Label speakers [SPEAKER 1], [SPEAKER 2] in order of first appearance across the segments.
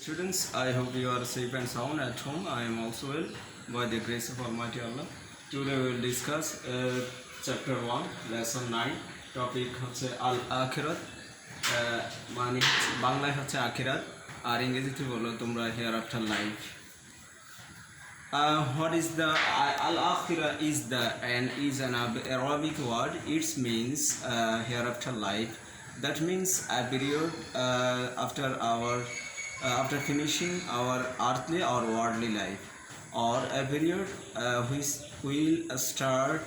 [SPEAKER 1] Students, I hope you are safe and sound at home. I am also well by the grace of Almighty Allah. Today we will discuss chapter 1, lesson 9. Topic হচ্ছে আল আখিরাত, মানে বাংলায় হচ্ছে আখিরাত আর ইংরেজিতে বলো তোমরা here after life. What is the al akhirah is an Arabic word. It means hereafter life. That means a period after finishing our earthly or worldly life, or a period which will start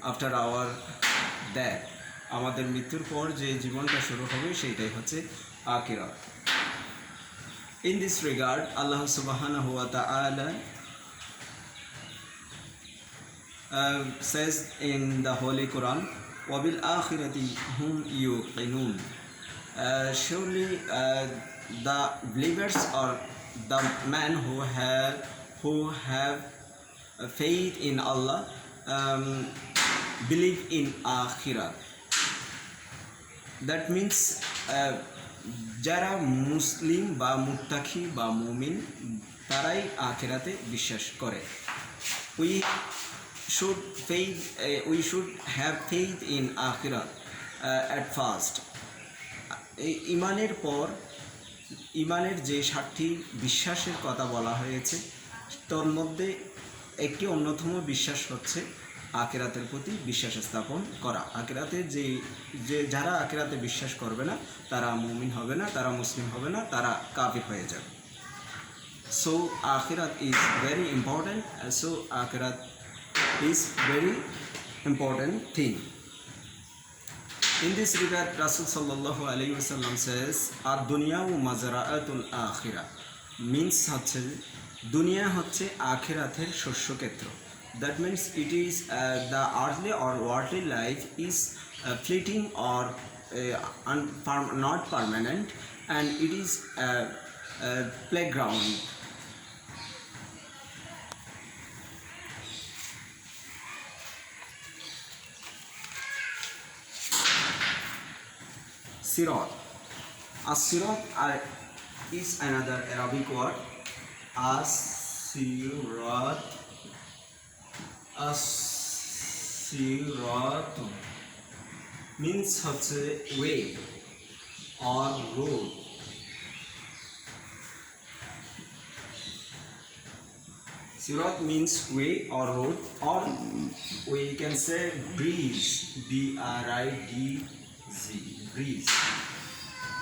[SPEAKER 1] after our death. আমাদের মৃত্যুর পর যে জীবনটা শুরু হবে সেইটাই হচ্ছে আখিরাত। In this regard, Allah subhanahu wa ta'ala says in the Holy Quran, وَبِالْآخِرَةِ هُمْ يُوقِنُونَ. Surely the believers or the men who have faith in Allah believe in Akhirah. That means যারা মুসলিম বা মুত্তাকি বা মুমিন তারাই আখিরাতে বিশ্বাস করে। We should have faith in Akhirah at first. ইমানের যে 7টি বিশ্বাসের কথা বলা হয়েছে তার মধ্যে একটি অন্যতম বিশ্বাস হচ্ছে আখিরাতের প্রতি বিশ্বাস স্থাপন করা। আখিরাতে যে যারা আখিরাতে বিশ্বাস করবে না তারা মুমিন হবে না, তারা মুসলিম হবে না, তারা কাফির হয়ে যাবে। So akhirat is very important. So akhirat is very important thing. In this regard, Rasul sallallahu alaihi wasallam says, "Ad-dunya mazra'atul akhirah," means হচ্ছে দুনিয়া হচ্ছে আখিরাতের শস্যক্ষেত্র। That means it is the earthly or worldly life is fleeting or not permanent, and it is a playground. Sirat. As-sirat is another Arabic word. As-sirat. As-sirat means হচ্ছে way or road. Sirat means way or road, or we can say breeze, B-R-I-D-Z, breeze.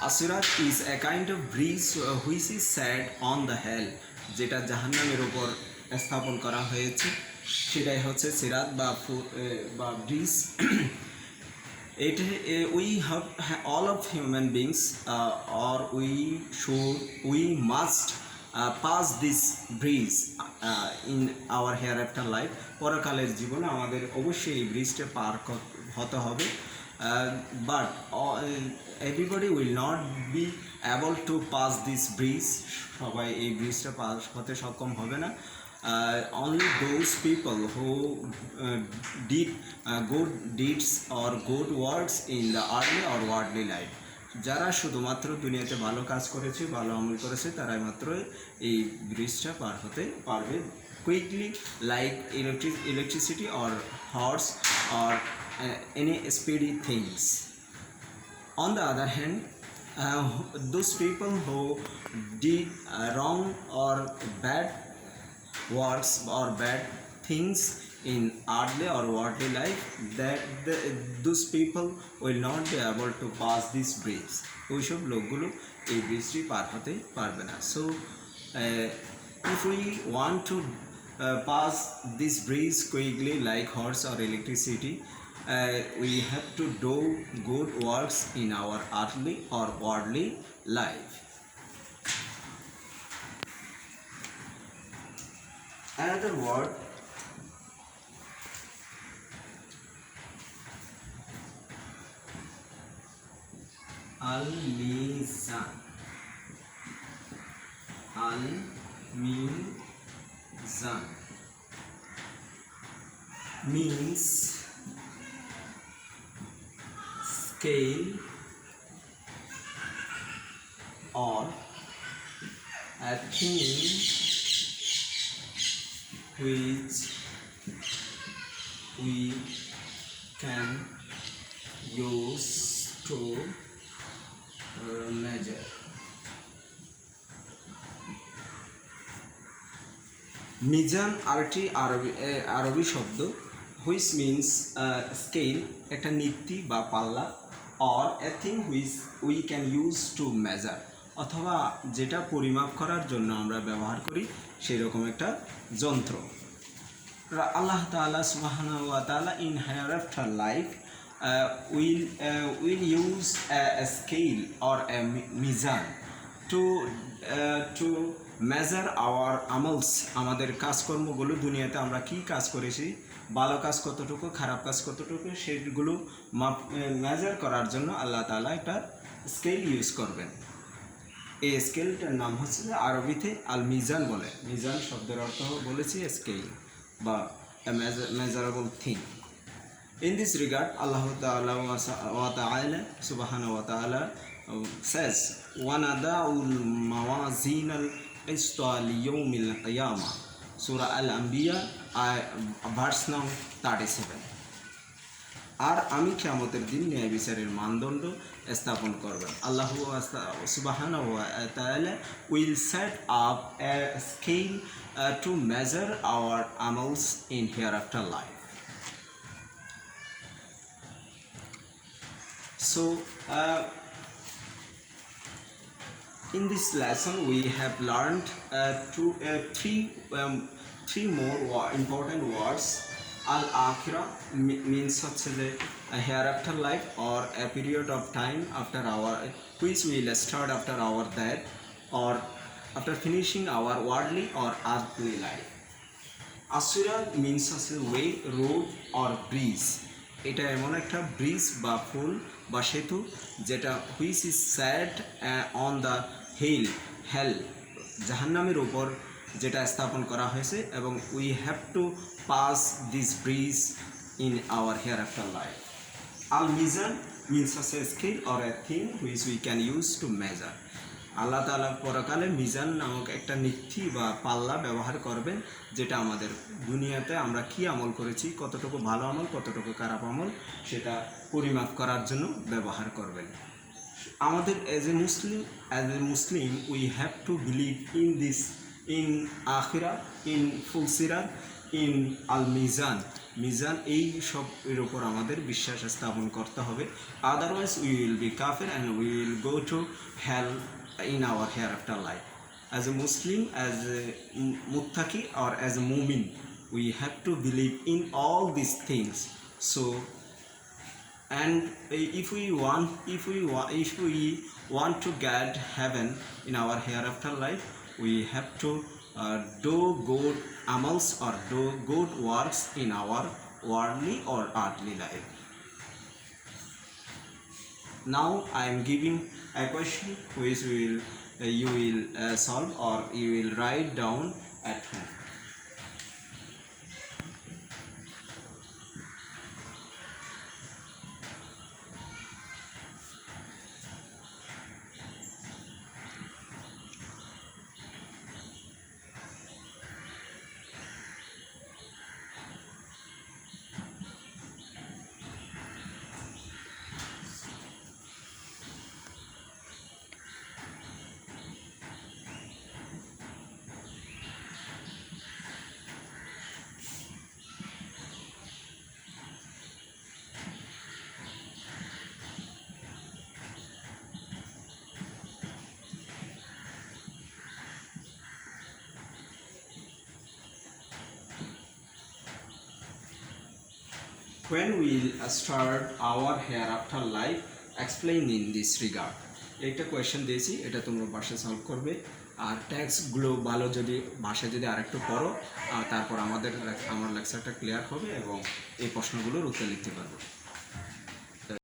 [SPEAKER 1] Asirat is a kind of breeze which is set on the hell, যেটা জাহান্নামের উপর স্থাপন করা হয়েছে সেটাই হচ্ছে সিরাত বা bridge. We have all of human beings or we must pass this breeze in our hereafter life. পরকালের জীবনে আমাদের অবশ্যই এই ব্রিজটা পার হতে হবে, but everybody will not be able to pass this bridge. সবাই এই ব্রিজটা পার হতে সক্ষম হবে না। Only those people who did good deeds or good works in the earthly or worldly life, যারা শুধুমাত্র দুনিয়াতে ভালো কাজ করেছে, ভালো আমল করেছে, তারাই মাত্র এই ব্রিজটা পার হতে পারবে quickly, like electricity or horse or any speedy things. On the other hand, those people who did wrong or bad works or bad things in earthly or worldly life, those people will not be able to pass this bridge. ওইসব লোকগুলো এই ব্রিজটি পার হতে পারবে না। So if we want to pass this bridge quickly like horse or electricity, we have to do good works in our earthly or worldly life. Another word, al-mizan. Al-mizan means scale or a thing which we can use to measure. Mizan RT আরবি শব্দ which means scale, একটা নীতি বা পাল্লা, or a thing which we can use to measure, অথবা যেটা পরিমাপ করার জন্য আমরা ব্যবহার করি সেই রকম একটা যন্ত্র। আল্লাহ তাআলা সুবহানাহু ওয়া তাআলা in hereafter life will use a scale or a mizan to measure our amals, আমাদের কাজকর্মগুলো, দুনিয়াতে আমরা কি কাজ করেছি, ভালো কাজ কতটুকু, খারাপ কাজ কতটুকু, সেগুলো মেজার করার জন্য আল্লাহ তাআলা একটা স্কেল ইউজ করবেন। এই স্কেলটার নাম হচ্ছে আরবিতে আল মিজান বলে। মিজান শব্দের অর্থ বলেছি স্কেল বা a measurable thing. In this regard, Allah Ta'ala subhanahu wa ta'ala says, وَنَدَعُ الْمَوَازِينَ الْقِسْطَ لِيَوْمِ الْقِيَامَةِ, Surah Al-Anbiya, verse number 37. আর আমি কিয়ামতের দিন ন্যায় বিচারের মানদণ্ড স্থাপন করবেন। আল্লাহ সুবহানাহু ওয়া তাআলা will set up a scale to measure our amals in hereafter life. So in this lesson we have learned three more important words. Al-akhirah means হচ্ছে যে hereafter life or a period of time after our which will start after our death or after finishing our worldly or earthly life. Asura means হচ্ছে way, road or bridge. এটা এমন একটা bridge বা পুল বা সেতু যেটা which is set on the hell, জাহান্নামের উপর যেটা স্থাপন করা হয়েছে, এবং we have to pass this bridge in our hereafter life. আল মিজান মিনস হচ্ছে scale or a thing which we can use to measure. Allah তাআলা পরকালে মিজান নামক একটা নীতি বা পাল্লা ব্যবহার করবেন, যেটা আমাদের দুনিয়াতে আমরা কি আমল করেছি, কতটুকু ভালো আমল, কতটুকু খারাপ আমল, সেটা পরিমাপ করার জন্য ব্যবহার করবেন। আমাদের as a Muslim we have to believe in this, in আখিরা, ইন ফুলসিরাত, ইন আল মিজান। এই সব এর উপর আমাদের বিশ্বাস স্থাপন করতে হবে, আদারওয়াইজ উই উইল বি কাফির and we will go to hell in our hereafter life. As a Muslim, as a muttaqi or as a mu'min, we have to believe in all these things. So, and if we want to get heaven in our hereafter life, we have to do good amals or do good works in our worldly or earthly life. Now I am giving a question which you will solve or you will write down at home. When we will start our hereafter life, explain in this regard. একটা question দিয়েছি, এটা তোমরা বাসায় solve করবে, আর ট্যাক্সগুলো ভালো যদি ভাষায় যদি আরেকটু পড়ো, তারপর আমার লেকচারটা ক্লিয়ার হবে এবং এই প্রশ্নগুলোর উত্তর লিখতে পারবে।